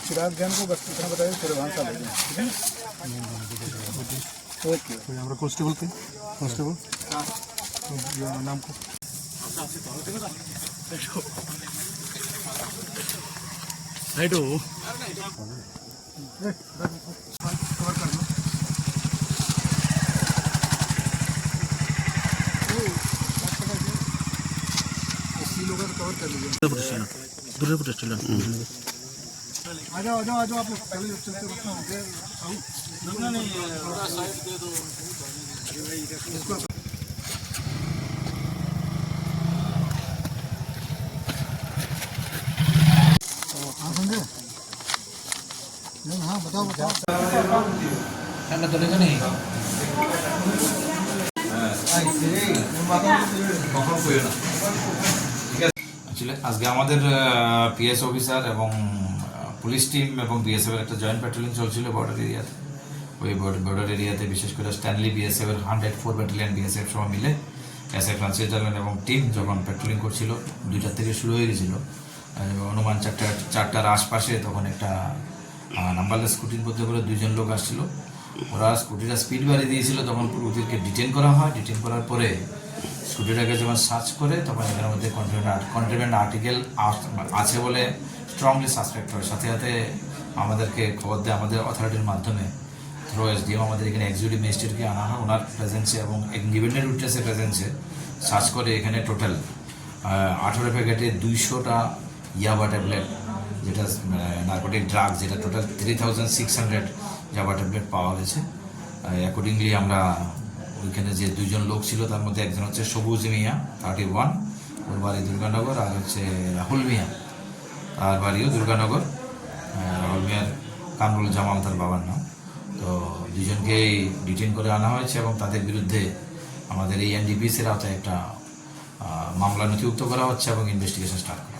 चिराग जैन को बस इतना बताइए, फिर वहाँ से लेंगे, ठीक है? ओके। আমরা কনস্টেবল কে কনস্টেবল নাম को राइटो कवर कर लीजिए। दूर प्रोटेस्ट आ जाओ आप लोग पहले चलते वक्त हो गए। नहीं साइड दे दो इसको। हाँ समझे? हाँ बताओ तो लेगा नहीं আজকে আমাদের পিএস অফিসার এবং পুলিশ টিম এবং বিএসএফ এর একটা জয়েন্ট প্যাট্রোলিং চলছিল বর্ডার এরিয়াতে। ওই বর্ডার এরিয়াতে বিশেষ করে স্ট্যানলি বিএসএফ এর 104 ব্যাটালিয়ন বিএসএফ সহ মিলে এসএ ফ্রান্সিস জার্মান এবং টিম যখন প্যাট্রোলিং করছিল 2টা থেকে শুরু হয়ে গেছিল অনুমান 4টার আশপাশে, তখন একটা নাম্বারলেস স্কুটির মধ্যে করে 2জন লোক আসছিল। ওরা স্কুটিটা স্পিড বাড়িয়ে দিয়েছিল, তখন ওদেরকে ডিটেন করা হয়। ডিটেন করার পরে স্কুটিটাকে যখন সার্চ করে তখন এখানের মধ্যে কন্ট্রাব্যান্ড আর্টিকেল আছে বলে স্ট্রংলি সাসপেক্ট হয়। সাথে সাথে আমাদেরকে খবর দেয় আমাদের অথরিটির মাধ্যমে, থ্রো এসডিএম আমাদের এখানে এক্সিকিউটিভ ম্যাজিস্ট্রেটকে আনা হয়, ওনার প্রেজেন্সে এবং ইন্ডিপেন্ডেন্ট উইটনেসের প্রেজেন্সে সার্চ করে এখানে টোটাল 18 প্যাকেটে 200টা ইয়াবা ট্যাবলেট, যেটা নার্কোটিক ড্রাগ, যেটা টোটাল 3600 ইয়াবা ট্যাবলেট পাওয়া গেছে। অ্যাকর্ডিংলি আমরা ওইখানে যে 2জন লোক ছিল তার মধ্যে একজন হচ্ছে সবুজ মিয়া 31, ওর বাড়ি দুর্গানগর, আর হচ্ছে রাহুল মিয়া, তার বাড়িও দুর্গানগর। রাহুল মিয়ার কামরুল জামাল তার বাবার নাম। তো 2জনকেই ডিটেন করে আনা হয়েছে এবং তাদের বিরুদ্ধে আমাদের এই এনডিপিসির আওতায় একটা মামলা নথিভুক্ত করা হচ্ছে এবং ইনভেস্টিগেশন স্টার্ট করা